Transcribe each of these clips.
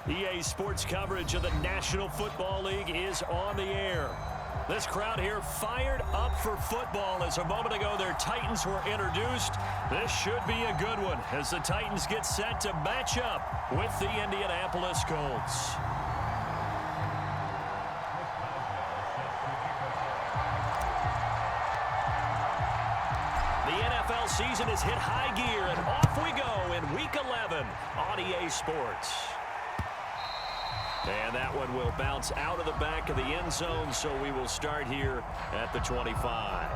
EA Sports coverage of the National Football League is on the air. This crowd here fired up for football as a moment ago their Titans were introduced. This should be a good one as the Titans get set to match up with the Indianapolis Colts. The NFL season has hit high gear, and off we go in Week 11 on EA Sports. And that one will bounce out of the back of the end zone, so we will start here at the 25.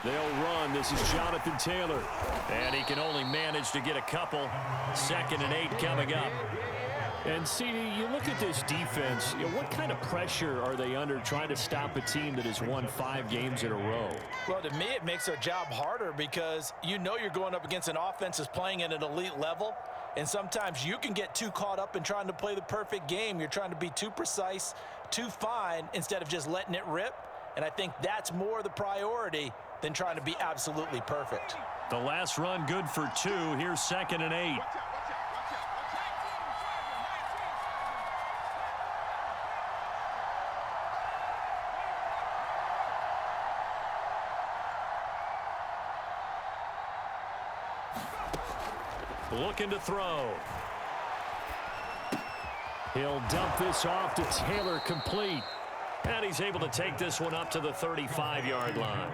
They'll run. This is Jonathan Taylor. And he can only manage to get a couple. 2nd and 8 coming up. And, CD, you look at this defense, what kind of pressure are they under trying to stop a team that has won 5 games in a row? Well, to me, it makes their job harder because you know you're going up against an offense that's playing at an elite level. And sometimes you can get too caught up in trying to play the perfect game. You're trying to be too precise, too fine, instead of just letting it rip. And I think that's more the priority than trying to be absolutely perfect. The last run good for 2. Here's 2nd and 8. Looking to throw. He'll dump this off to Taylor, complete. And he's able to take this one up to the 35-yard line.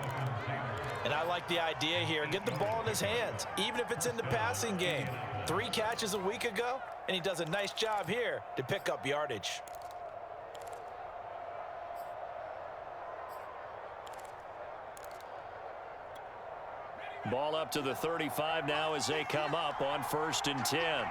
And I like the idea here. Get the ball in his hands, even if it's in the passing game. 3 catches a week ago, and he does a nice job here to pick up yardage. Ball up to the 35 now as they come up on 1st and 10.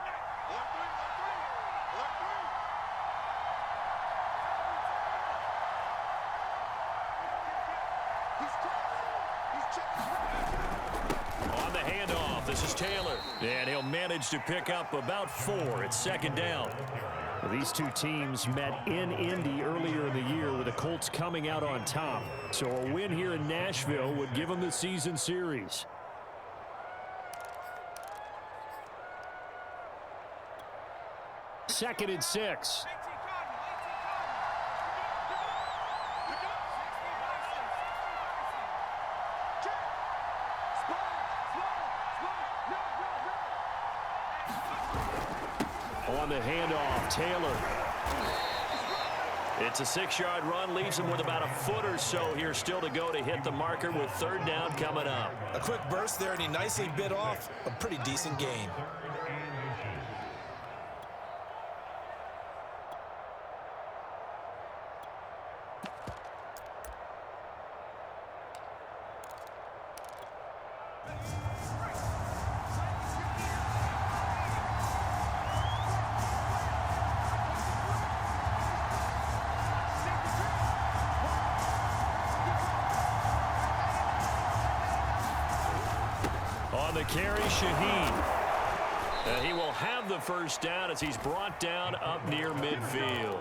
On the handoff, this is Taylor. And he'll manage to pick up about 4 at 2nd down. These two teams met in Indy earlier in the year with the Colts coming out on top. So a win here in Nashville would give them the season series. Second and 6. On the handoff, Taylor. It's a 6-yard run, leaves him with about a foot or so here still to go to hit the marker with 3rd down coming up. A quick burst there, and he nicely bit off a pretty decent gain. On the carry, Shaheen. He will have the 1st down as he's brought down up near midfield.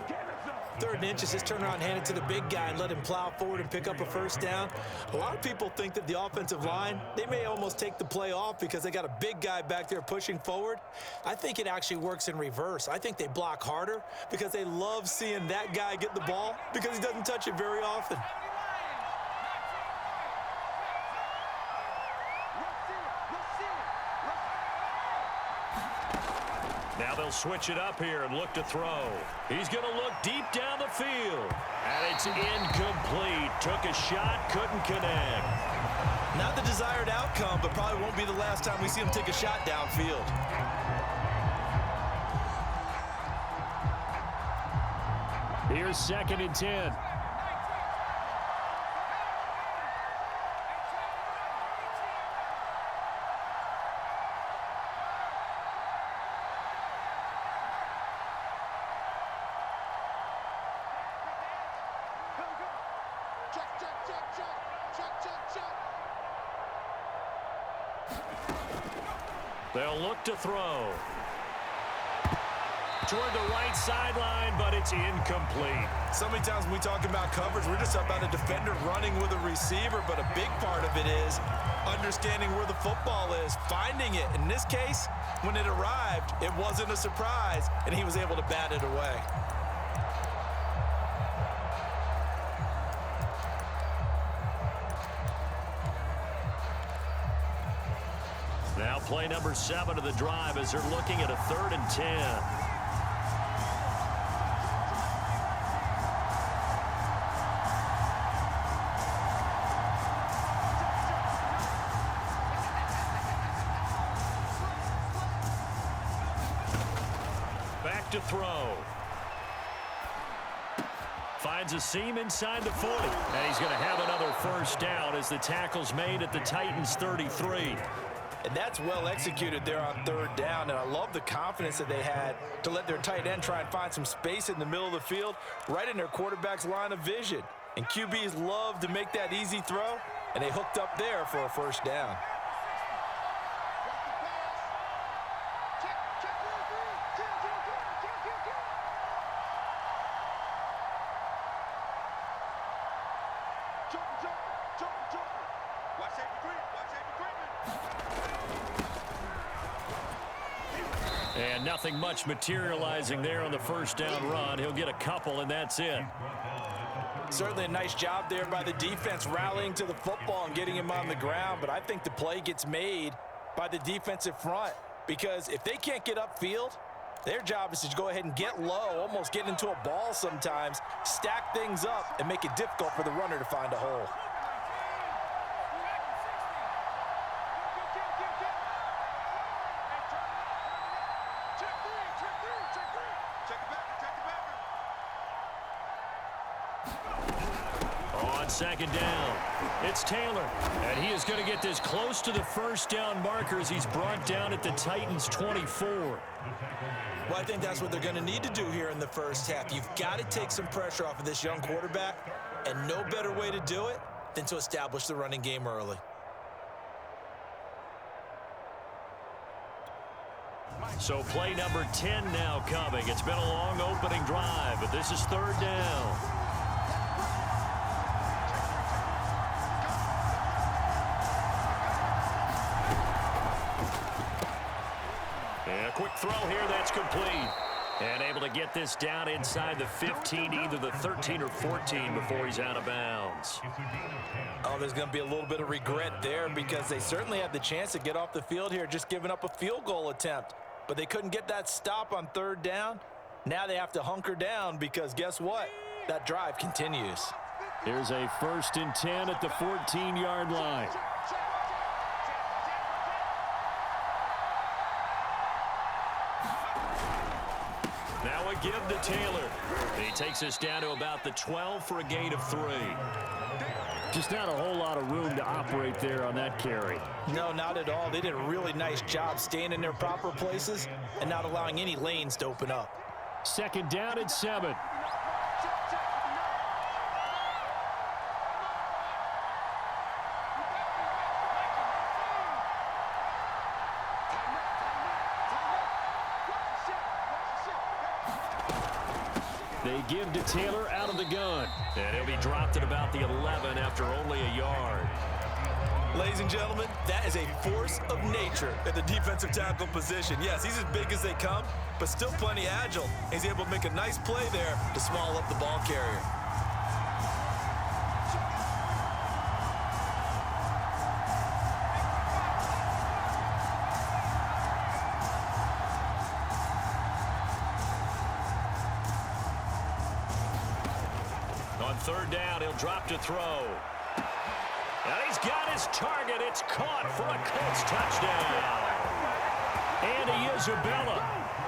3rd and inches, just turn around, hand it to the big guy and let him plow forward and pick up a 1st down. A lot of people think that the offensive line, they may almost take the play off because they got a big guy back there pushing forward. I think it actually works in reverse. I think they block harder because they love seeing that guy get the ball because he doesn't touch it very often. Now they'll switch it up here and look to throw. He's going to look deep down the field. And it's incomplete. Took a shot, couldn't connect. Not the desired outcome, but probably won't be the last time we see him take a shot downfield. Here's 2nd and 10. They'll look to throw. Toward the right sideline, but it's incomplete. So many times when we talk about coverage, we're just about a defender running with a receiver, but a big part of it is understanding where the football is, finding it. In this case, when it arrived, it wasn't a surprise, and he was able to bat it away. Now play number 7 of the drive as they're looking at a 3rd and 10. Back to throw. Finds a seam inside the 40. And he's going to have another first down as the tackle's made at the Titans' 33. And that's well executed there on 3rd down, and I love the confidence that they had to let their tight end try and find some space in the middle of the field, right in their quarterback's line of vision. And QBs love to make that easy throw, and they hooked up there for a first down. And nothing much materializing there on the first down run. He'll get a couple, and that's it. Certainly a nice job there by the defense rallying to the football and getting him on the ground, but I think the play gets made by the defensive front because if they can't get upfield, their job is to go ahead and get low, almost get into a ball sometimes, stack things up, and make it difficult for the runner to find a hole. On 2nd down, it's Taylor, and he is going to get this close to the first down marker as he's brought down at the Titans' 24. Well, I think that's what they're going to need to do here in the first half. You've got to take some pressure off of this young quarterback, and no better way to do it than to establish the running game early. So play number 10 now coming. It's been a long opening drive, but this is 3rd down. And a quick throw here that's complete. And able to get this down inside the 15, either the 13 or 14 before he's out of bounds. Oh, there's going to be a little bit of regret there because they certainly had the chance to get off the field here, just giving up a field goal attempt. But they couldn't get that stop on 3rd down. Now they have to hunker down because guess what? That drive continues. Here's a 1st and 10 at the 14-yard line. Now a give to Taylor. He takes us down to about the 12 for a gain of 3. Just not a whole lot of room to operate there on that carry. No, not at all. They did a really nice job staying in their proper places and not allowing any lanes to open up. 2nd down and 7. They give to Taylor out of the gun. And he'll be dropped at about the 11 after only a yard. Ladies and gentlemen, that is a force of nature at the defensive tackle position. Yes, he's as big as they come, but still plenty agile. He's able to make a nice play there to swallow up the ball carrier. On 3rd down, he'll drop to throw. And he's He's got his target. It's caught for a Colts touchdown. And Isabella,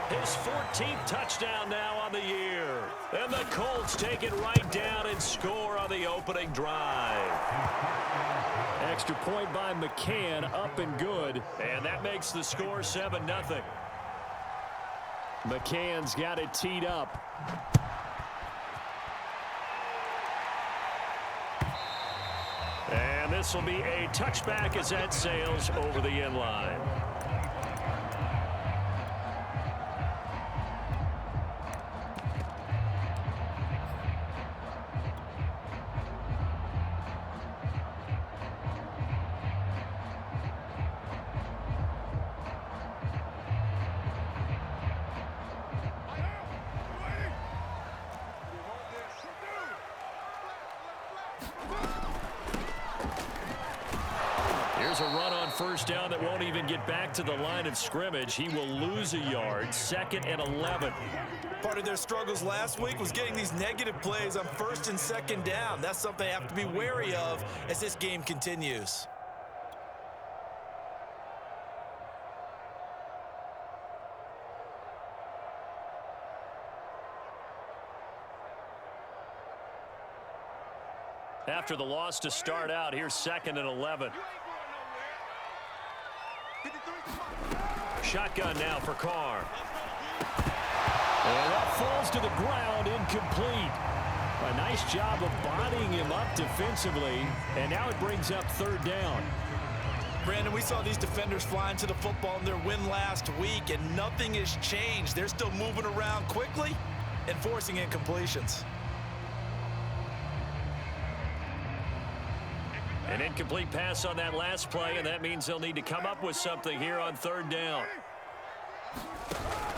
his 14th touchdown now on the year. And the Colts take it right down and score on the opening drive. Extra point by McCann, up and good. And that makes the score 7-0. McCann's got it teed up. And this will be a touchback as that sails over the end line. Here's a run on first down that won't even get back to the line of scrimmage. He will lose a yard, 2nd and 11. Part of their struggles last week was getting these negative plays on 1st and 2nd down. That's something they have to be wary of as this game continues. After the loss to start out, here's 2nd and 11. Shotgun now for Carr. And that falls to the ground, incomplete. A nice job of bodying him up defensively, and now it brings up 3rd down. Brandon, we saw these defenders flying to the football in their win last week, and nothing has changed. They're still moving around quickly and forcing incompletions. An incomplete pass on that last play, and that means they'll need to come up with something here on 3rd down.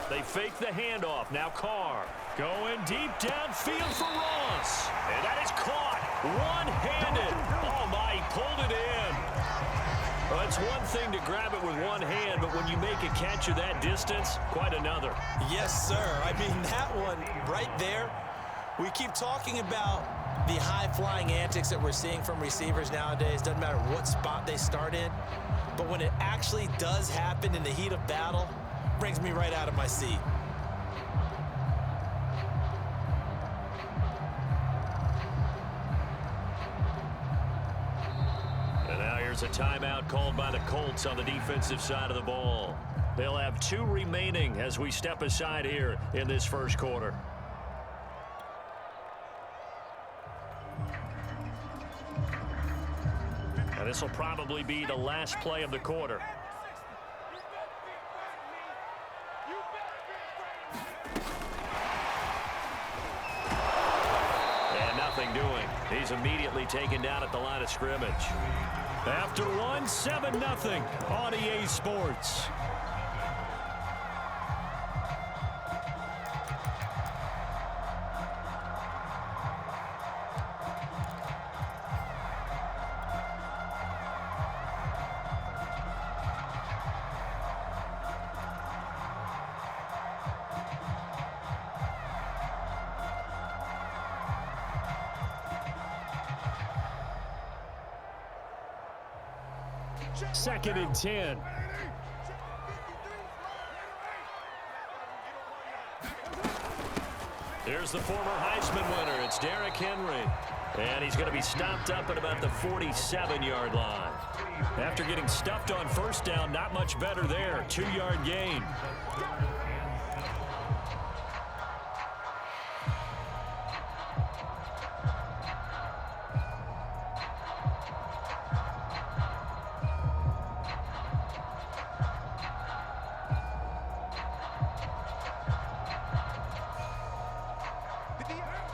They fake the handoff. Now Carr going deep downfield for Ross. And that is caught one-handed. Oh, my, he pulled it in. Well, it's one thing to grab it with one hand, but when you make a catch of that distance, quite another. Yes, sir. I mean, that one right there, we keep talking about the high-flying antics that we're seeing from receivers nowadays. Doesn't matter what spot they start in. But when it actually does happen in the heat of battle, brings me right out of my seat. And now here's a timeout called by the Colts on the defensive side of the ball. They'll have 2 remaining as we step aside here in this first quarter. And this will probably be the last play of the quarter. And nothing doing. He's immediately taken down at the line of scrimmage. After one, 7-0 on EA Sports. Second and 10. Here's the former Heisman winner. It's Derrick Henry. And he's going to be stopped up at about the 47-yard line. After getting stuffed on first down, not much better there. 2-yard gain.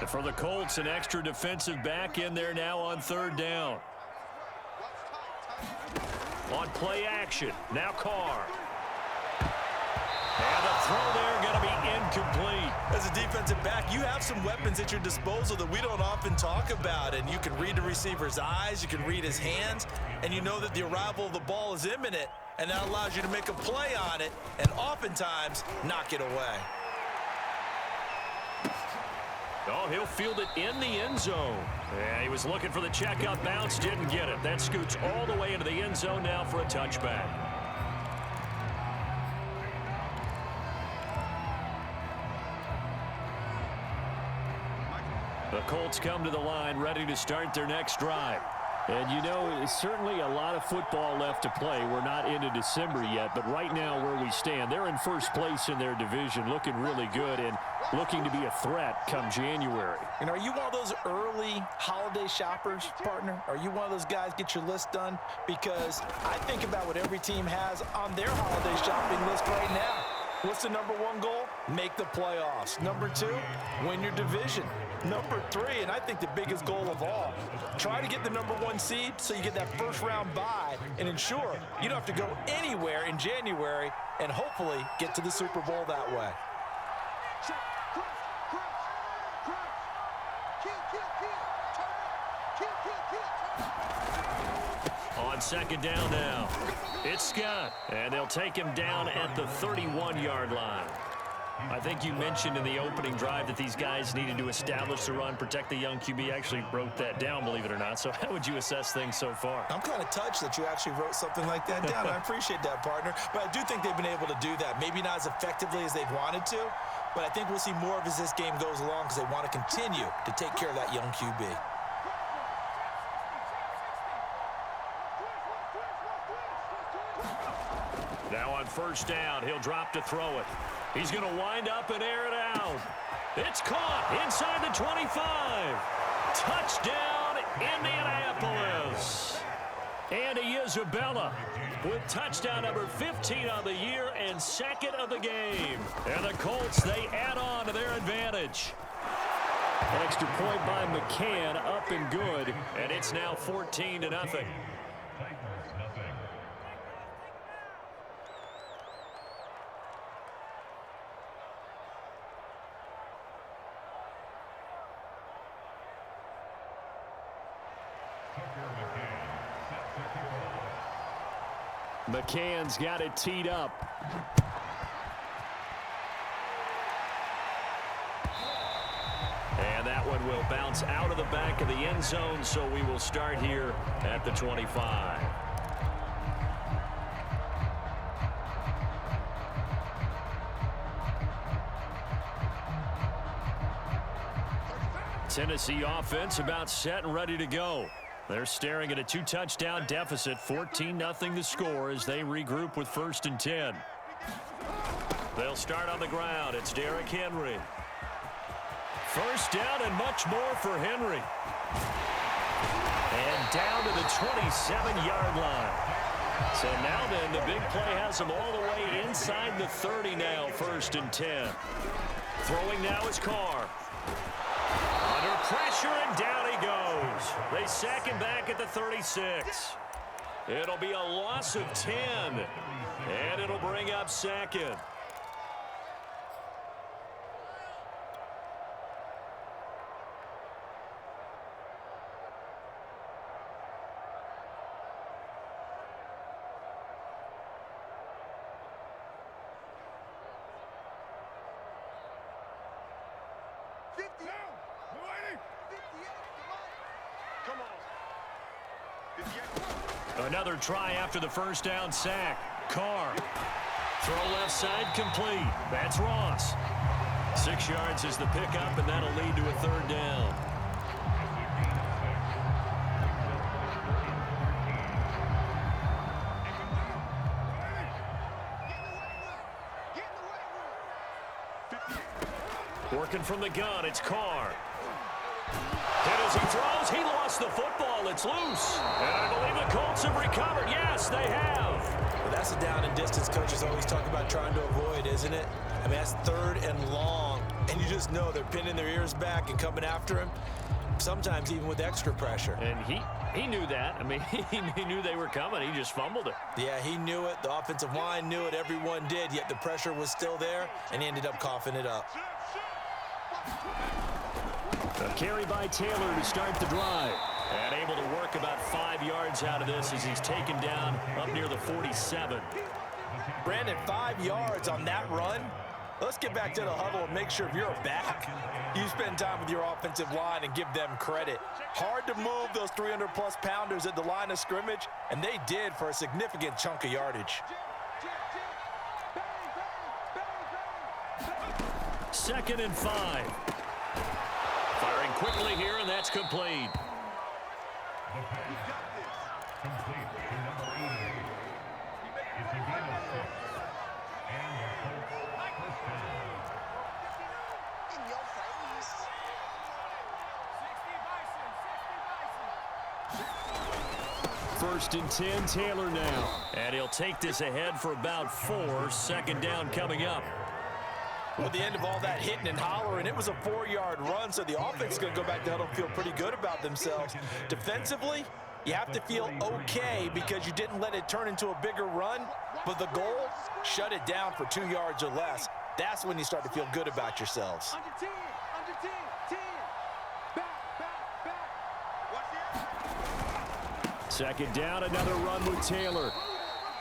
For the Colts, an extra defensive back in there now on 3rd down. On play action, now Carr. And the throw there going to be incomplete. As a defensive back, you have some weapons at your disposal that we don't often talk about. And you can read the receiver's eyes, you can read his hands, and you know that the arrival of the ball is imminent. And that allows you to make a play on it and oftentimes knock it away. Oh, he'll field it in the end zone. Yeah, he was looking for the checkout bounce, didn't get it. That scoots all the way into the end zone now for a touchback. The Colts come to the line ready to start their next drive. And, you know, certainly a lot of football left to play. We're not into December yet, but right now where we stand, they're in first place in their division, looking really good and looking to be a threat come January. And are you one of those early holiday shoppers, partner? Are you one of those guys get your list done? Because I think about what every team has on their holiday shopping list right now. What's the number one goal? Make the playoffs. Number two, win your division. Number three, and I think the biggest goal of all, try to get the number one seed so you get that first round bye and ensure you don't have to go anywhere in January and hopefully get to the Super Bowl that way. On second down now, it's Scott, and they'll take him down at the 31-yard line. I think you mentioned in the opening drive that these guys needed to establish the run, protect the young QB. Actually wrote that down, believe it or not. So how would you assess things so far? I'm kind of touched that you actually wrote something like that down. I appreciate that, partner. But I do think they've been able to do that. Maybe not as effectively as they've wanted to, but I think we'll see more of as this game goes along because they want to continue to take care of that young QB. Now on first down, he'll drop to throw it. He's going to wind up and air it out. It's caught inside the 25. Touchdown, Indianapolis. Andy Isabella with touchdown number 15 on the year and second of the game. And the Colts, they add on to their advantage. Extra point by McCann, up and good. And it's now 14-0. McCann's got it teed up. And that one will bounce out of the back of the end zone, so we will start here at the 25. Tennessee offense about set and ready to go. They're staring at a two-touchdown deficit, 14-0 the score as they regroup with 1st and 10. They'll start on the ground. It's Derrick Henry. First down and much more for Henry. And down to the 27-yard line. So now then, the big play has them all the way inside the 30 now, 1st and 10. Throwing now is Carr. Under pressure, and down he goes. They sack him back at the 36. It'll be a loss of 10, and it'll bring up second. Another try after the first down sack. Carr. Throw left side complete. That's Ross. 6 yards is the pickup, and that'll lead to a 3rd down. Working from the gun, it's Carr. And as he throws, he lost the football. It's loose. And I believe the Colts have recovered. Yes, they have. Well, that's a down and distance coaches always talk about trying to avoid, isn't it? I mean, that's 3rd and long. And you just know they're pinning their ears back and coming after him, sometimes even with extra pressure. And he knew that. I mean, he knew they were coming. He just fumbled it. Yeah, he knew it. The offensive line knew it. Everyone did, yet the pressure was still there, and he ended up coughing it up. A carry by Taylor to start the drive. And able to work about 5 yards out of this as he's taken down up near the 47. Brandon, 5 yards on that run. Let's get back to the huddle and make sure if you're back, you spend time with your offensive line and give them credit. Hard to move those 300-plus pounders at the line of scrimmage, and they did for a significant chunk of yardage. 2nd and 5. Firing quickly here, and that's complete. First and 10, Taylor now. And he'll take this ahead for about 4. 2nd down coming up. Well, at the end of all that hitting and hollering, it was a 4-yard run, so the offense is going to go back to huddle and feel pretty good about themselves. Defensively, you have to feel okay because you didn't let it turn into a bigger run, but the goal, shut it down for 2 yards or less. That's when you start to feel good about yourselves. Under 10, 10. Back. Watch it. 2nd down, another run with Taylor.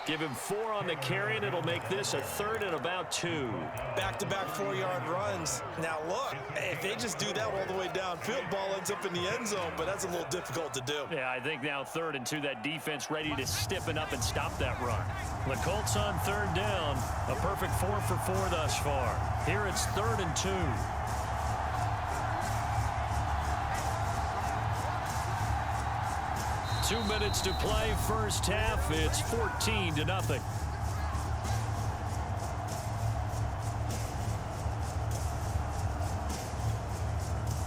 Give him 4 on the carry, and it'll make this a 3rd and about 2. Back-to-back 4-yard runs. Now, look, if they just do that all the way downfield, ball ends up in the end zone, but that's a little difficult to do. Yeah, I think now 3rd and 2, that defense ready to stiffen up and stop that run. The Colts on 3rd down, a perfect 4 for 4 thus far. Here it's 3rd and 2. 2 minutes to play, first half. It's 14-0.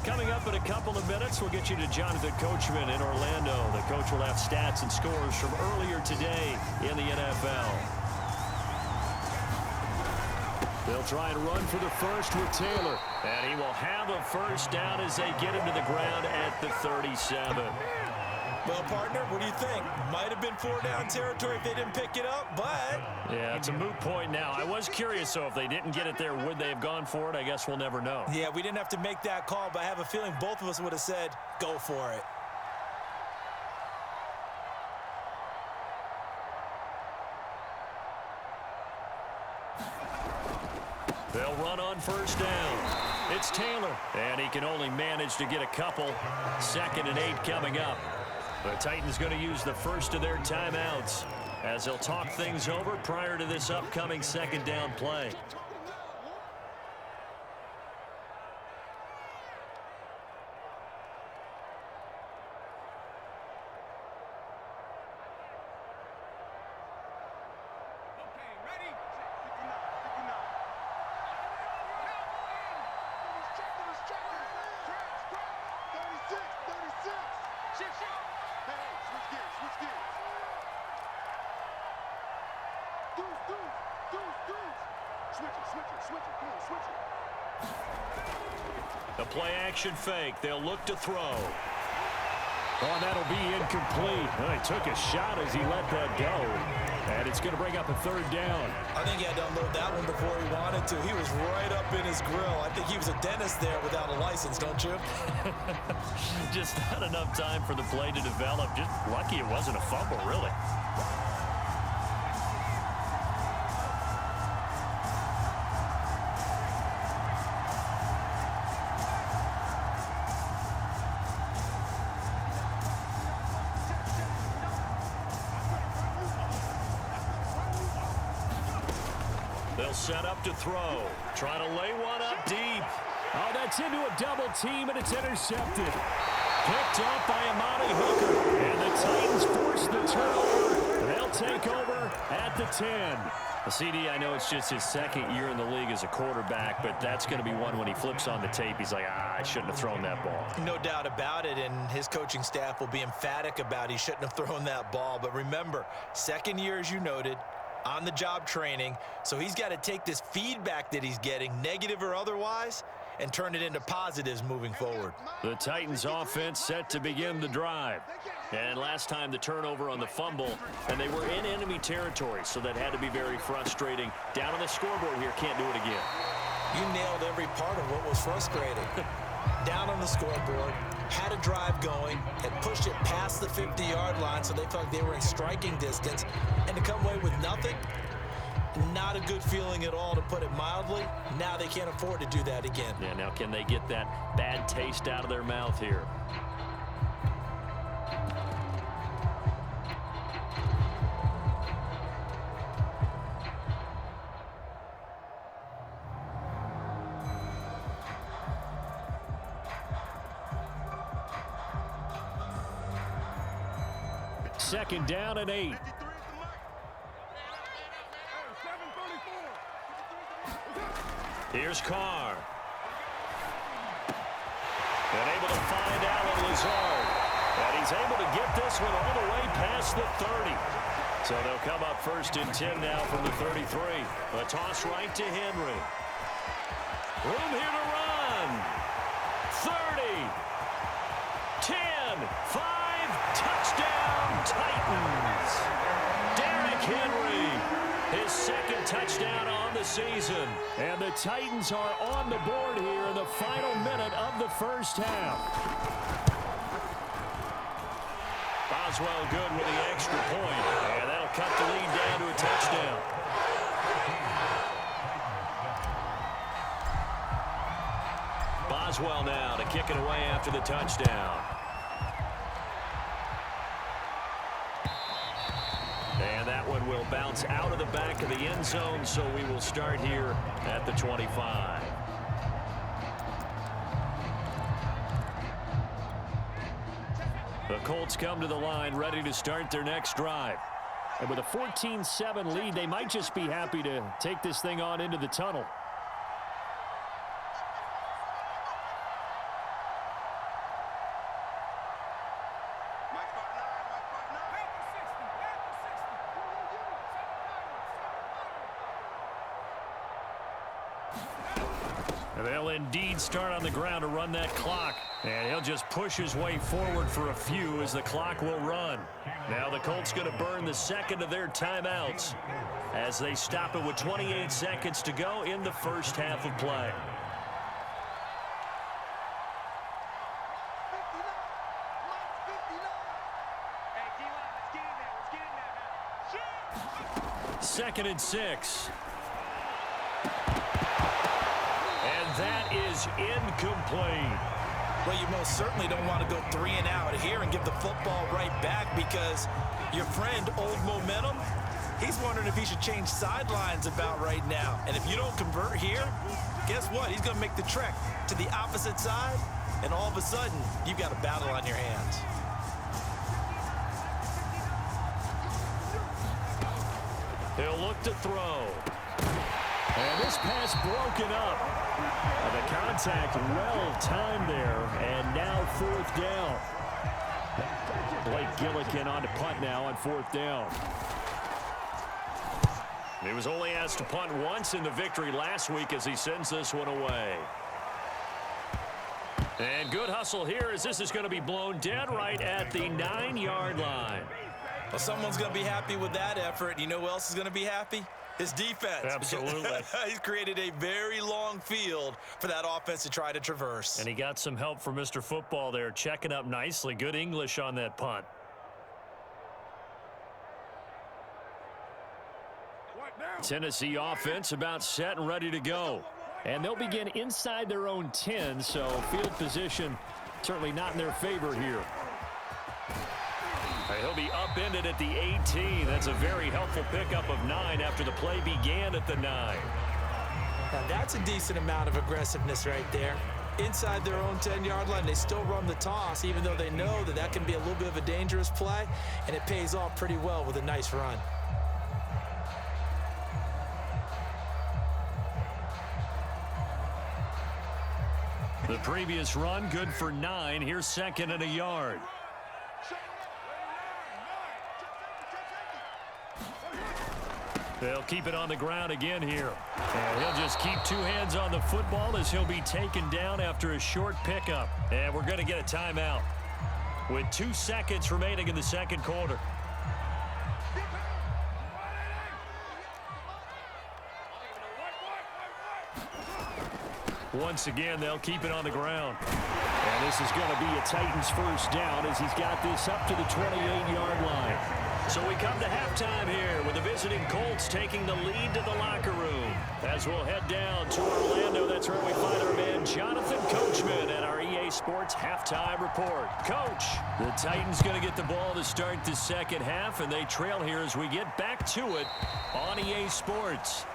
Coming up in a couple of minutes, we'll get you to Jonathan Coachman in Orlando. The coach will have stats and scores from earlier today in the NFL. They'll try and run for the first with Taylor. And he will have a first down as they get him to the ground at the 37. Well, partner, what do you think? Might have been 4-down territory if they didn't pick it up, but... Yeah, it's a moot point now. I was curious, though, if they didn't get it there, would they have gone for it? I guess we'll never know. Yeah, we didn't have to make that call, but I have a feeling both of us would have said, go for it. They'll run on first down. It's Taylor, and he can only manage to get a couple. 2nd and 8 coming up. The Titans going to use the first of their timeouts as they'll talk things over prior to this upcoming 2nd down play. The play-action fake. They'll look to throw. Oh, that'll be incomplete. Well, he took a shot as he let that go. And it's going to bring up a 3rd down. I think he had to unload that one before he wanted to. He was right up in his grill. I think he was a dentist there without a license, don't you? Just not enough time for the play to develop. Just lucky it wasn't a fumble, really. They'll set up to throw. Trying to lay one up deep. Oh, that's into a double team, and it's intercepted. Picked up by Amani Hooker. And the Titans force the turnover. They'll take over at the 10. CD, I know it's just his 2nd year in the league as a quarterback, but that's going to be one when he flips on the tape. He's like, I shouldn't have thrown that ball. No doubt about it, and his coaching staff will be emphatic about he shouldn't have thrown that ball. But remember, 2nd year, as you noted, on-the-job training, so he's got to take this feedback that he's getting, negative or otherwise, and turn it into positives moving forward. The Titans offense set to begin the drive. And last time the turnover on the fumble, and they were in enemy territory, so that had to be very frustrating. Down on the scoreboard here, can't do it again. You nailed every part of what was frustrating. Down on the scoreboard, had a drive going, had pushed it past the 50-yard line, so they felt like they were in striking distance, and to come away with nothing, not Not a good feeling at all, to put it mildly. Now they can't afford to do that again. Yeah, now can they get that bad taste out of their mouth here? Second down and 8. Here's Carr. And able to find Alan Lazard. And he's able to get this one all the way past the 30. So they'll come up first and 10 now from the 33. A toss right to Henry. Room here to run. 30. 10. 5. Touchdown Titans. Derrick Henry. His second touchdown on the season. And the Titans are on the board here in the final minute of the first half. Boswell good with the extra point. And that'll cut the lead down to a touchdown. Boswell now to kick it away after the touchdown. And that one will bounce out of the back of the end zone, so we will start here at the 25. The Colts come to the line, ready to start their next drive. And with a 14-7 lead, they might just be happy to take this thing on into the tunnel. They'll indeed start on the ground to run that clock. And he'll just push his way forward for a few as the clock will run. Now the Colts going to burn the second of their timeouts as they stop it with 28 seconds to go in the first half of play. Second and 6. That is incomplete. Well, you most certainly don't want to go 3 and out here and give the football right back, because your friend, Old Momentum, he's wondering if he should change sidelines about right now. And if you don't convert here, guess what? He's going to make the trek to the opposite side, and all of a sudden, you've got a battle on your hands. He'll look to throw. And this pass broken up. The contact well timed there, and now 4th down. Blake Gillikin on to punt now on 4th down. He was only asked to punt once in the victory last week as he sends this one away. And good hustle here as this is going to be blown dead right at the 9-yard line. Well, someone's going to be happy with that effort. You know who else is going to be happy? His defense. Absolutely. He's created a very long field for that offense to try to traverse. And he got some help from Mr. Football there, checking up nicely. Good English on that punt. Tennessee offense about set and ready to go. And they'll begin inside their own 10, so field position certainly not in their favor here. He'll be upended at the 18. That's a very helpful pickup of 9 after the play began at the 9. Now that's a decent amount of aggressiveness right there. Inside their own 10-yard line, they still run the toss, even though they know that that can be a little bit of a dangerous play, and it pays off pretty well with a nice run. The previous run good for 9. Here's 2nd and a yard. They'll keep it on the ground again here. And he'll just keep 2 hands on the football as he'll be taken down after a short pickup. And we're going to get a timeout with 2 seconds remaining in the second quarter. Once again, they'll keep it on the ground. And this is going to be a Titans first down as he's got this up to the 28-yard line. So we come to halftime here with the visiting Colts taking the lead to the locker room. As we'll head down to Orlando, that's where we find our man Jonathan Coachman at our EA Sports halftime report. Coach, the Titans going to get the ball to start the second half, and they trail here as we get back to it on EA Sports.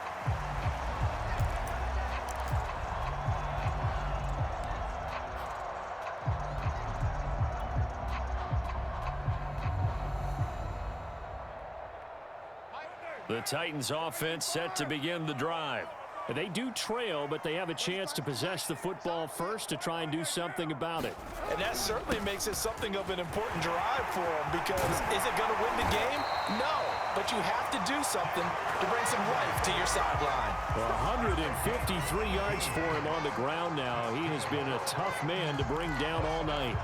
The Titans offense set to begin the drive. They do trail, but they have a chance to possess the football first to try and do something about it. And that certainly makes it something of an important drive for them, because is it going to win the game? No, but you have to do something to bring some life to your sideline. 153 yards for him on the ground now. He has been a tough man to bring down all night.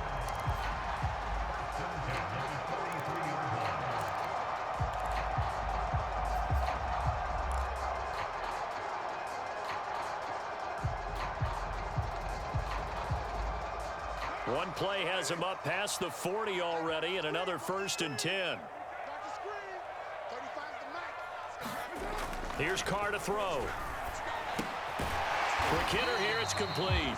One play has him up past the 40 already, and another 1st and 10. Here's Carr to throw. Quick hitter here, it's complete.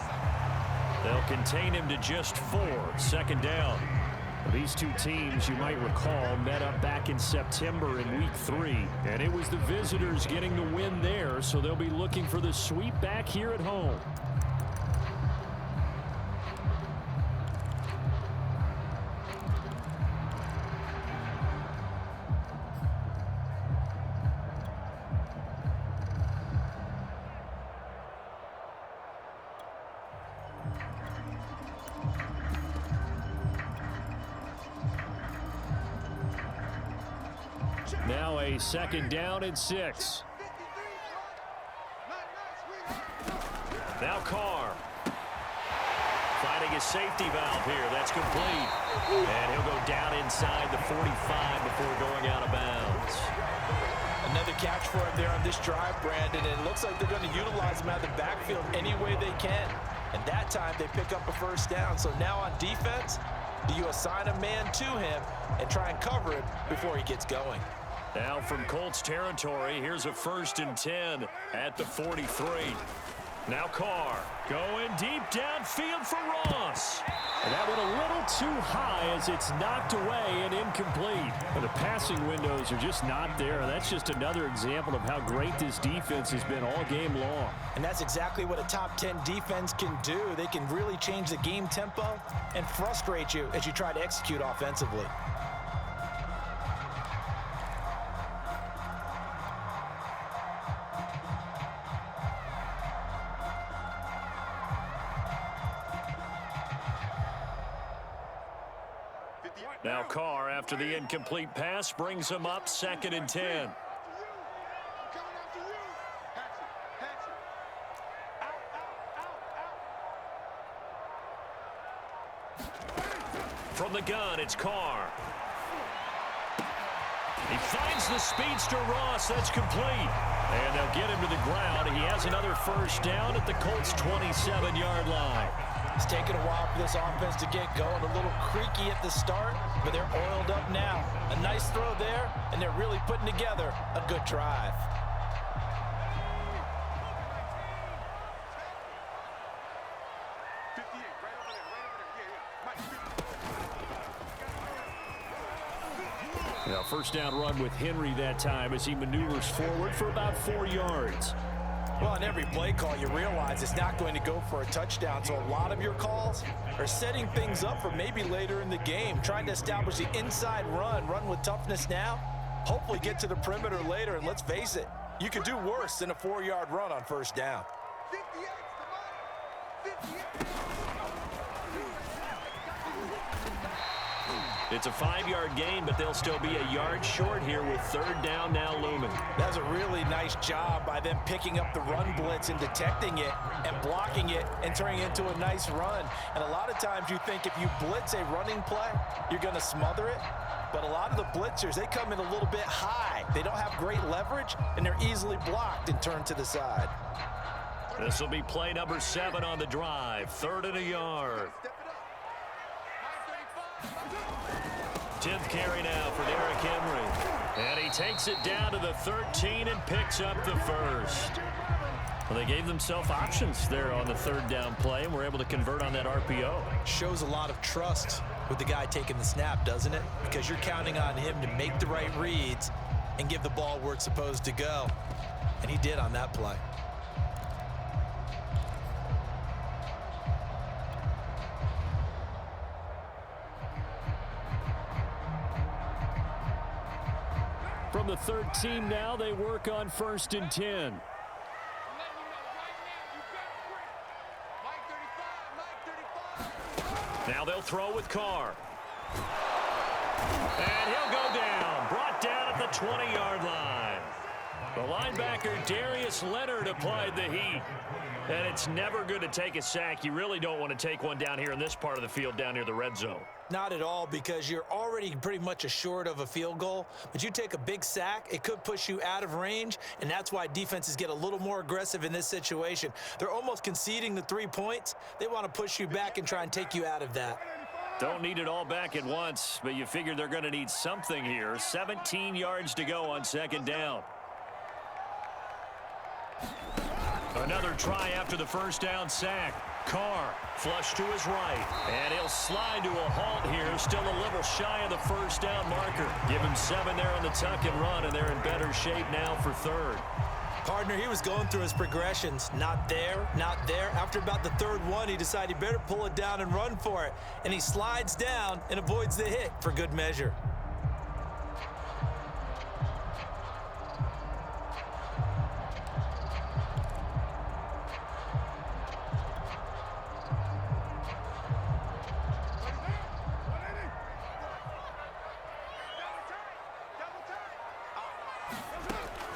They'll contain him to just 4, 2nd down. These two teams, you might recall, met up back in September in week 3, and it was the visitors getting the win there, so they'll be looking for the sweep back here at home. Now a 2nd down and 6. Now Carr. Finding a safety valve here. That's complete. And he'll go down inside the 45 before going out of bounds. Another catch for him there on this drive, Brandon. And it looks like they're going to utilize him out of the backfield any way they can. And that time they pick up a 1st down. So now on defense, do you assign a man to him and try and cover him before he gets going? Now from Colts territory, here's a 1st and 10 at the 43. Now Carr going deep downfield for Ross. And that went a little too high as it's knocked away and incomplete. And the passing windows are just not there. That's just another example of how great this defense has been all game long. And that's exactly what a top 10 defense can do. They can really change the game tempo and frustrate you as you try to execute offensively. Now Carr, after the incomplete pass, brings him up 2nd and 10. From the gun, it's Carr. He finds the speedster Ross. That's complete. And they'll get him to the ground. He has another 1st down at the Colts' 27-yard line. It's taken a while for this offense to get going. A little creaky at the start, but they're oiled up now. A nice throw there, and they're really putting together a good drive. Now, 1st down run with Henry that time as he maneuvers forward for about 4 yards. Well, on every play call, you realize it's not going to go for a touchdown, so a lot of your calls are setting things up for maybe later in the game, trying to establish the inside run with toughness now, hopefully get to the perimeter later, and let's face it, you could do worse than a 4-yard run on 1st down. It's a 5-yard gain, but they'll still be a yard short here with 3rd down now looming. That was a really nice job by them picking up the run blitz and detecting it and blocking it and turning it into a nice run. And a lot of times you think if you blitz a running play, you're going to smother it. But a lot of the blitzers, they come in a little bit high. They don't have great leverage, and they're easily blocked and turned to the side. This will be play number 7 on the drive. 3rd and a yard. 10th carry now for Derrick Henry. And he takes it down to the 13 and picks up the first. Well, they gave themselves options there on the third down play and were able to convert on that RPO. Shows a lot of trust with the guy taking the snap, doesn't it? Because you're counting on him to make the right reads and give the ball where it's supposed to go. And he did on that play. From the 13 now, they work on 1st and 10. Now they'll throw with Carr. And he'll go down. Brought down at the 20-yard line. The linebacker, Darius Leonard, applied the heat. And it's never good to take a sack. You really don't want to take one down here in this part of the field down near the red zone. Not at all, because you're already pretty much assured of a field goal. But you take a big sack, it could push you out of range, and that's why defenses get a little more aggressive in this situation. They're almost conceding the 3 points. They want to push you back and try and take you out of that. Don't need it all back at once, but you figure they're going to need something here. 17 yards to go on 2nd down. Another try after the first down sack. Carr flush to his right, and he'll slide to a halt here, still a little shy of the first down marker. Give him 7 there on the tuck and run, and they're in better shape now for 3rd. Partner, he was going through his progressions. Not there, not there. After about the 3rd one, he decided he better pull it down and run for it. And he slides down and avoids the hit for good measure.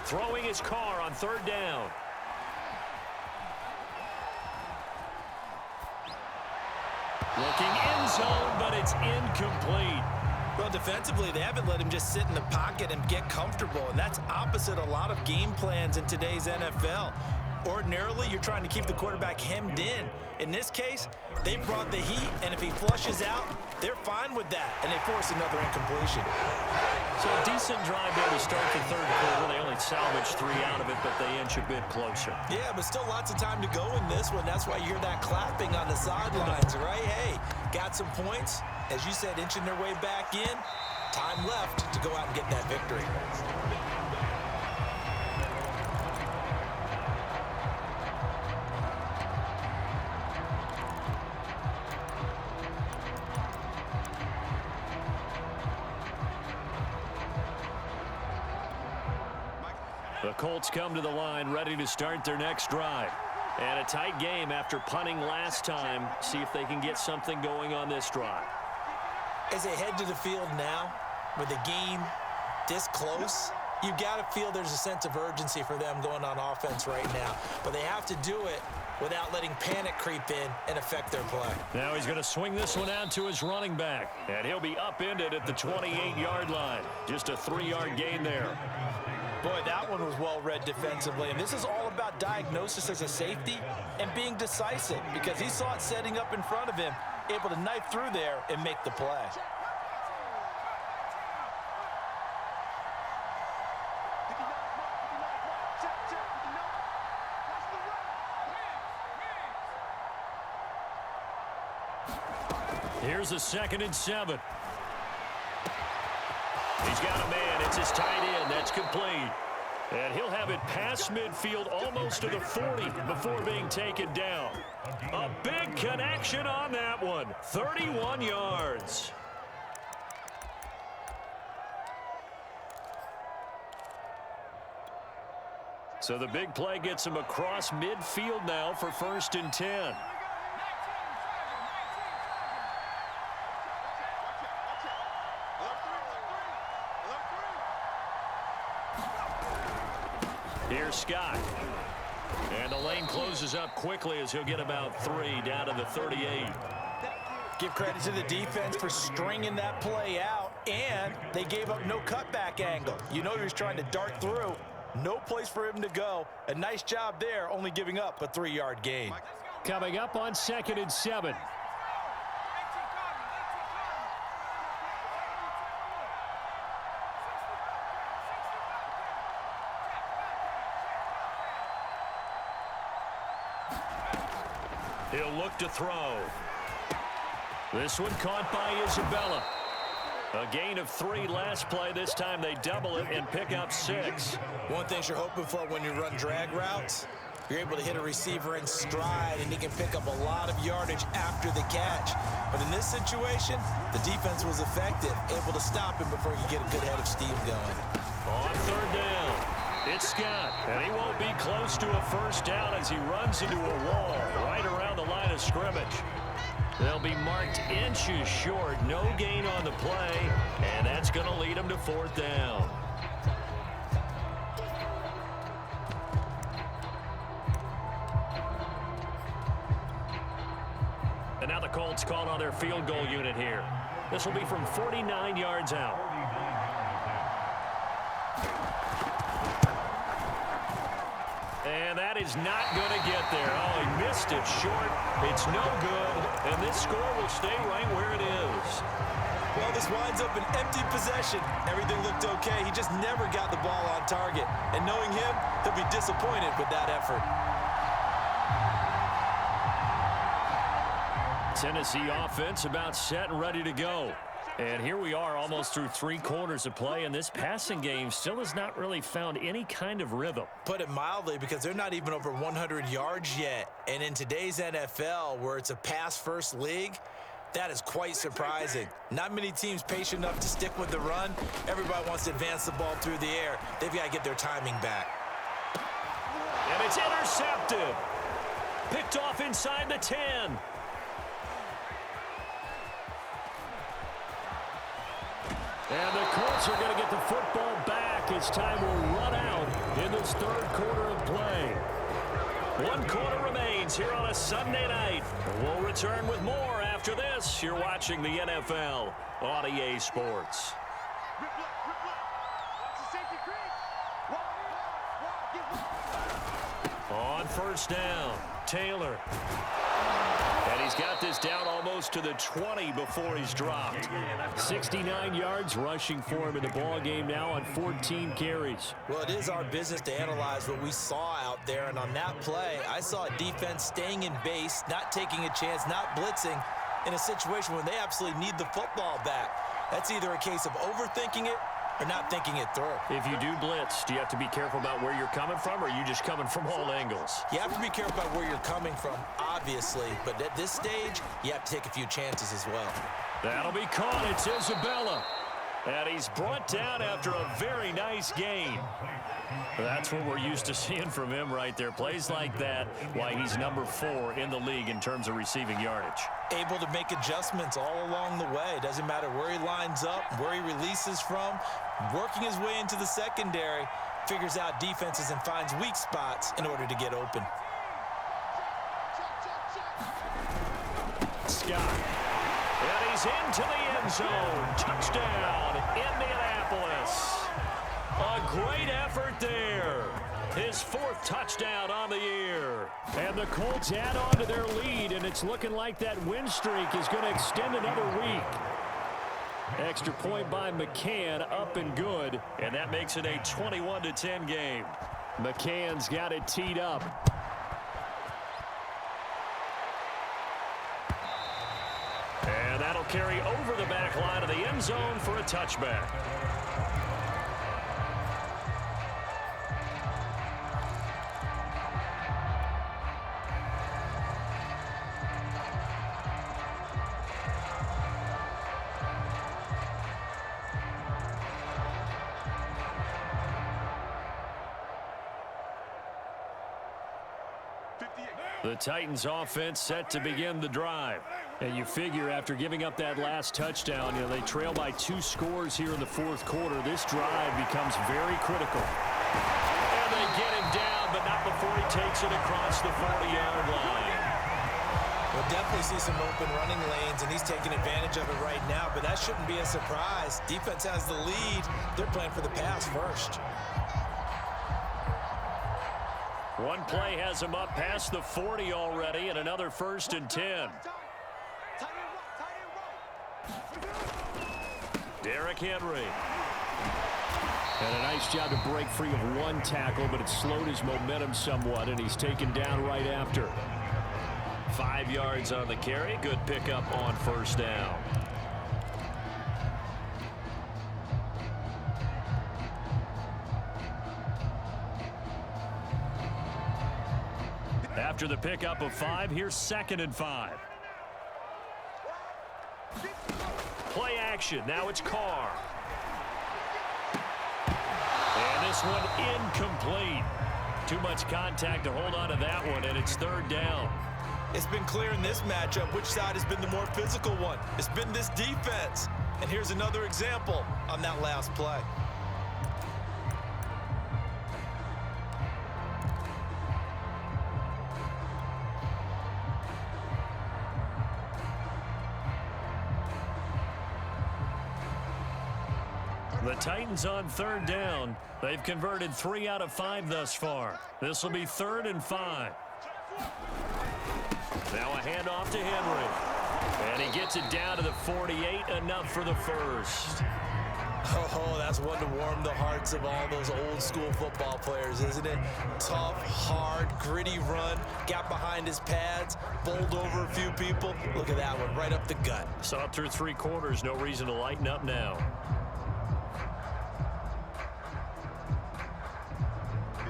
Throwing his Carr on 3rd down. Looking end zone, but it's incomplete. Well, defensively, they haven't let him just sit in the pocket and get comfortable, and that's opposite a lot of game plans in today's NFL. Ordinarily, you're trying to keep the quarterback hemmed in. In this case, they brought the heat, and if he flushes out, they're fine with that, and they force another incompletion. So a decent drive there to start the 3rd quarter. They only salvaged 3 out of it, but they inch a bit closer. Yeah, but still lots of time to go in this one. That's why you hear that clapping on the sidelines, right? Hey, got some points. As you said, inching their way back in. Time left to go out and get that victory. The Colts come to the line ready to start their next drive. And a tight game after punting last time. See if they can get something going on this drive. As they head to the field now, with the game this close, you've got to feel there's a sense of urgency for them going on offense right now. But they have to do it without letting panic creep in and affect their play. Now he's going to swing this one out to his running back. And he'll be upended at the 28-yard line. Just a 3-yard gain there. Boy, that one was well read defensively. And this is all about diagnosis as a safety and being decisive, because he saw it setting up in front of him, able to knife through there and make the play. Here's a 2nd and 7. He's got a man. It's his tight end. That's complete. And he'll have it past midfield almost to the 40 before being taken down. A big connection on that one. 31 yards. So the big play gets him across midfield now for 1st and 10. Here's Scott. And the lane closes up quickly as he'll get about 3 down to the 38. Give credit to the defense for stringing that play out, and they gave up no cutback angle. You know he was trying to dart through. No place for him to go. A nice job there, only giving up a 3-yard gain. Coming up on 2nd and 7. He'll look to throw. This one caught by Isabella. A gain of 3 last play. This time they double it and pick up 6. One thing you're hoping for when you run drag routes, you're able to hit a receiver in stride, and he can pick up a lot of yardage after the catch. But in this situation, the defense was effective, able to stop him before he could get a good head of steam going. On 3rd down, it's Scott, and he won't be close to a first down as he runs into a wall right around the line of scrimmage. They'll be marked inches short, no gain on the play, and that's going to lead them to 4th down. And now the Colts called on their field goal unit here. This will be from 49 yards out. And that is not going to get there. Oh, he missed it short. It's no good. And this score will stay right where it is. Well, this winds up an empty possession. Everything looked okay. He just never got the ball on target. And knowing him, he'll be disappointed with that effort. Tennessee offense about set and ready to go. And here we are almost through 3 quarters of play, and this passing game still has not really found any kind of rhythm. Put it mildly, because they're not even over 100 yards yet. And in today's NFL, where it's a pass-first league, that is quite surprising. Not many teams patient enough to stick with the run. Everybody wants to advance the ball through the air. They've got to get their timing back. And it's intercepted. Picked off inside the 10. And the Colts are going to get the football back as time will run out in this 3rd quarter of play. 1 quarter remains here on a Sunday night. We'll return with more after this. You're watching the NFL on EA Sports. On 1st down, Taylor. And he's got this down almost to the 20 before he's dropped. 69 yards rushing for him in the ball game now on 14 carries. Well, it is our business to analyze what we saw out there, and on that play, I saw a defense staying in base, not taking a chance, not blitzing in a situation when they absolutely need the football back. That's either a case of overthinking it or not thinking it through. If you do blitz, do you have to be careful about where you're coming from, or are you just coming from all angles? You have to be careful about where you're coming from, obviously, but at this stage, you have to take a few chances as well. That'll be caught. It's Isabella. And he's brought down after a very nice gain. That's what we're used to seeing from him right there. Plays like that, why he's number 4 in the league in terms of receiving yardage. Able to make adjustments all along the way. Doesn't matter where he lines up, where he releases from. Working his way into the secondary, figures out defenses and finds weak spots in order to get open. Scott. And he's into the end zone. Touchdown, Indianapolis. A great effort there. His 4th touchdown on the year. And the Colts add on to their lead, and it's looking like that win streak is going to extend another week. Extra point by McCann, up and good, and that makes it a 21-10 game. McCann's got it teed up. And that'll carry over the back line of the end zone for a touchback. The Titans offense set to begin the drive. And you figure after giving up that last touchdown, they trail by 2 scores here in the 4th quarter. This drive becomes very critical. And they get him down, but not before he takes it across the 40-yard line. We'll definitely see some open running lanes, and he's taking advantage of it right now, but that shouldn't be a surprise. Defense has the lead. They're playing for the pass first. One play has him up past the 40 already, and another 1st and 10. Derrick Henry. And a nice job to break free of 1 tackle, but it slowed his momentum somewhat, and he's taken down right after. 5 yards on the carry. Good pickup on first down. After the pickup of 5, here's 2nd and 5. Play action. Now it's Carr. And this one incomplete. Too much contact to hold on to that one, and it's 3rd down. It's been clear in this matchup which side has been the more physical one. It's been this defense. And here's another example on that last play. The Titans on 3rd down. They've converted 3 out of 5 thus far. This will be 3rd and 5. Now a handoff to Henry. And he gets it down to the 48, enough for the first. Oh, that's one to warm the hearts of all those old school football players, isn't it? Tough, hard, gritty run, got behind his pads, bowled over a few people. Look at that one, right up the gut. Saw it through 3 quarters, no reason to lighten up now.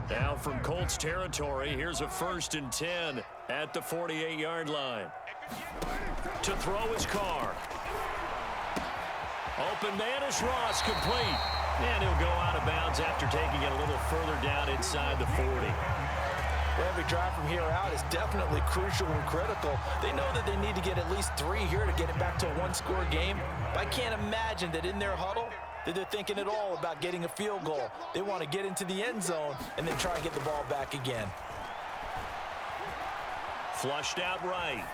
Now from Colts territory, here's a 1st and 10 at the 48-yard line. To throw is Carr. Open man is Ross, complete. And he'll go out of bounds after taking it a little further down inside the 40. Every drive from here out is definitely crucial and critical. They know that they need to get at least 3 here to get it back to a 1-score game. But I can't imagine that in their huddle that they're thinking at all about getting a field goal. They want to get into the end zone and then try and get the ball back again. Flushed out right.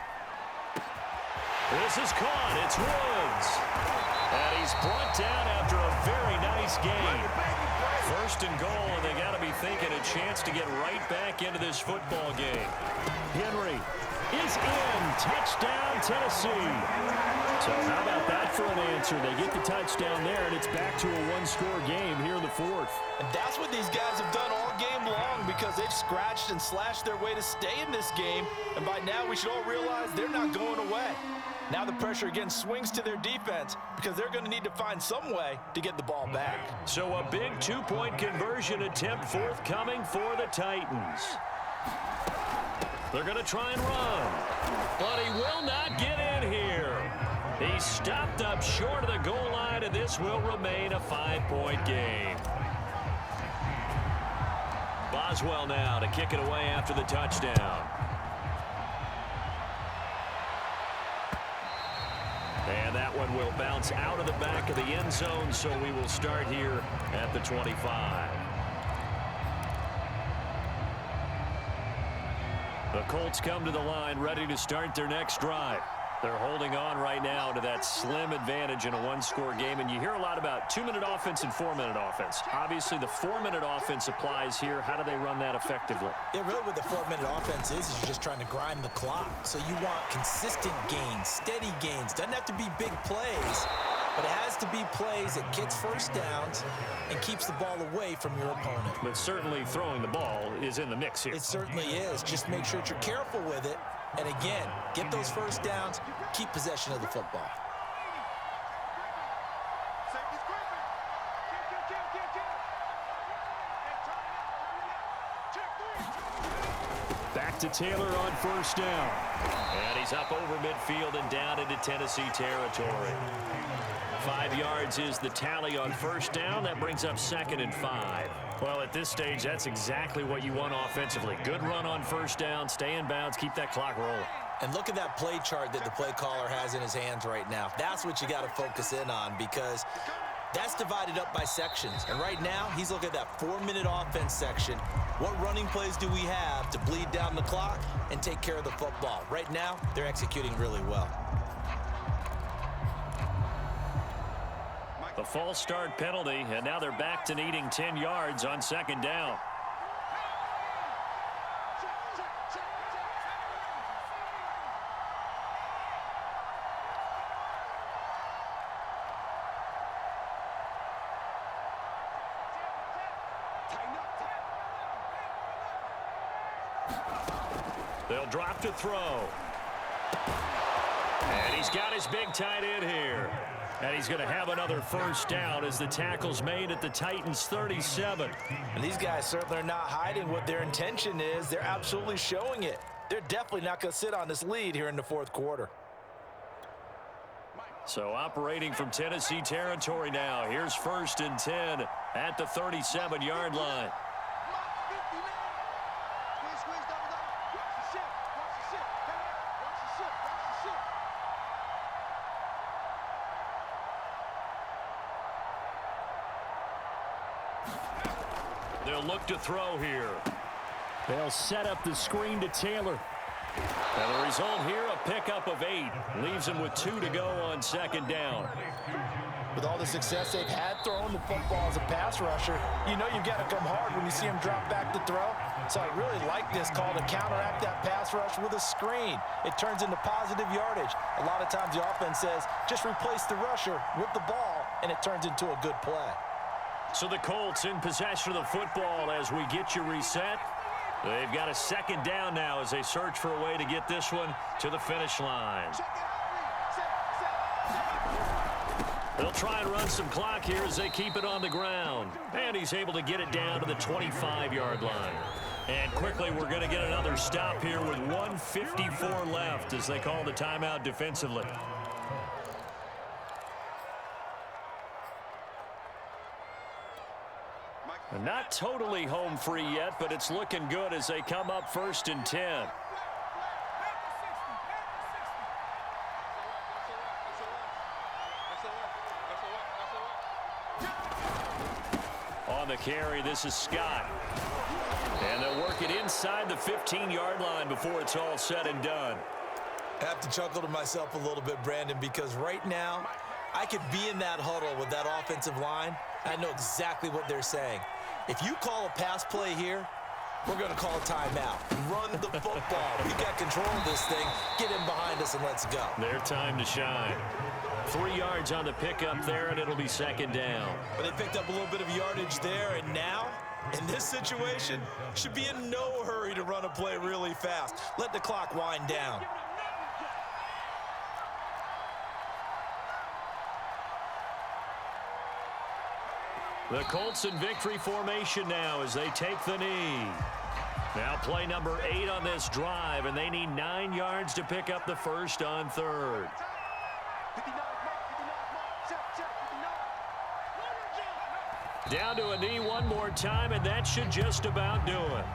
This is caught. It's Woods. And he's brought down after a very nice game. 1st and goal, and they got to be thinking a chance to get right back into this football game. Henry is in. Touchdown, Tennessee. So how about that for an answer? They get the touchdown there, and it's back to a 1-score game here in the 4th. And that's what these guys have done all game long, because they've scratched and slashed their way to stay in this game. And by now, we should all realize they're not going away. Now the pressure again swings to their defense, because they're going to need to find some way to get the ball back. So a big 2-point conversion attempt forthcoming for the Titans. They're going to try and run, but he will not get in here. He's stopped up short of the goal line, and this will remain a 5-point game. Boswell now to kick it away after the touchdown. And that one will bounce out of the back of the end zone, so we will start here at the 25. The Colts come to the line ready to start their next drive. They're holding on right now to that slim advantage in a 1-score game. And you hear a lot about 2-minute offense and 4-minute offense. Obviously, the 4-minute offense applies here. How do they run that effectively? Yeah, really what the 4-minute offense is you're just trying to grind the clock. So you want consistent gains, steady gains. Doesn't have to be big plays, but it has to be plays that gets first downs and keeps the ball away from your opponent. But certainly throwing the ball is in the mix here. It certainly is. Just make sure that you're careful with it. And again, get those first downs, keep possession of the football. Back to Taylor on first down. And he's up over midfield and down into Tennessee territory. 5 yards is the tally on first down. That brings up 2nd and 5. Well, at this stage, that's exactly what you want offensively. Good run on first down, stay in bounds, keep that clock rolling. And look at that play chart that the play caller has in his hands right now. That's what you got to focus in on, because that's divided up by sections. And right now, he's looking at that 4-minute offense section. What running plays do we have to bleed down the clock and take care of the football? Right now, they're executing really well. The false start penalty, and now they're back to needing 10 yards on 2nd down. They'll drop to throw. And he's got his big tight end here. And he's going to have another first down as the tackle's made at the Titans' 37. And these guys certainly are not hiding what their intention is. They're absolutely showing it. They're definitely not going to sit on this lead here in the fourth quarter. So operating from Tennessee territory now. Here's 1st and 10 at the 37-yard line. They'll look to throw here. They'll set up the screen to Taylor. And the result here, a pickup of 8. Leaves him with 2 to go on 2nd down. With all the success they've had throwing the football as a pass rusher, you know you've got to come hard when you see him drop back to throw. So I really like this call to counteract that pass rush with a screen. It turns into positive yardage. A lot of times the offense says, just replace the rusher with the ball, and it turns into a good play. So the Colts in possession of the football as we get you reset. They've got a 2nd down now as they search for a way to get this one to the finish line. They'll try and run some clock here as they keep it on the ground. And he's able to get it down to the 25-yard line. And quickly we're going to get another stop here with 1:54 left as they call the timeout defensively. Not totally home free yet, but it's looking good as they come up 1st and 10. On the carry, this is Scott. And they'll work it inside the 15-yard line before it's all said and done. I have to chuckle to myself a little bit, Brandon, because right now I could be in that huddle with that offensive line. I know exactly what they're saying. If you call a pass play here, we're going to call a timeout. Run the football. We got control of this thing. Get in behind us and let's go. Their time to shine. 3 yards on the pickup there, and it'll be 2nd down. But they picked up a little bit of yardage there, and now, in this situation, should be in no hurry to run a play really fast. Let the clock wind down. The Colts in victory formation now as they take the knee. Now play number 8 on this drive, and they need 9 yards to pick up the first on 3rd. Down to a knee one more time, and that should just about do it.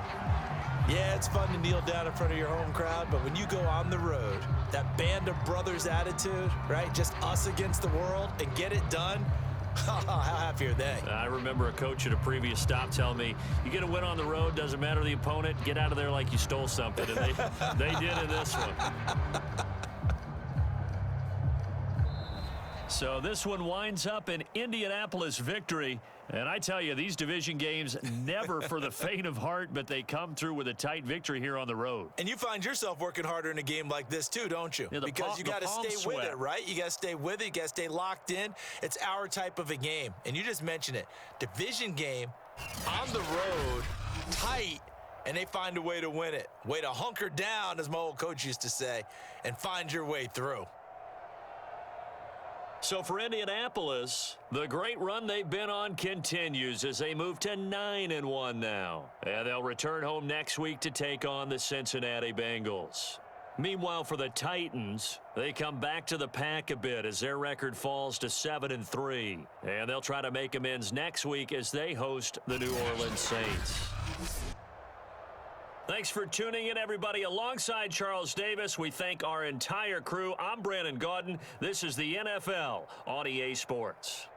Yeah, it's fun to kneel down in front of your home crowd, but when you go on the road, that band of brothers attitude, right? Just us against the world and get it done. How happy are they? I remember a coach at a previous stop telling me, you get a win on the road, doesn't matter the opponent, get out of there like you stole something. And they did in this one. So this one winds up in Indianapolis victory. And I tell you, these division games never for the faint of heart, but they come through with a tight victory here on the road. And you find yourself working harder in a game like this too, don't you? Yeah, because you got to stay with it, right? You got to stay with it. You got to stay locked in. It's our type of a game. And you just mentioned it. Division game, on the road, tight, and they find a way to win it. Way to hunker down, as my old coach used to say, and find your way through. So for Indianapolis, the great run they've been on continues as they move to 9-1 now. And they'll return home next week to take on the Cincinnati Bengals. Meanwhile, for the Titans, they come back to the pack a bit as their record falls to 7-3. And they'll try to make amends next week as they host the New Orleans Saints. Thanks for tuning in, everybody. Alongside Charles Davis, we thank our entire crew. I'm Brandon Gaudin. This is the NFL on EA Sports.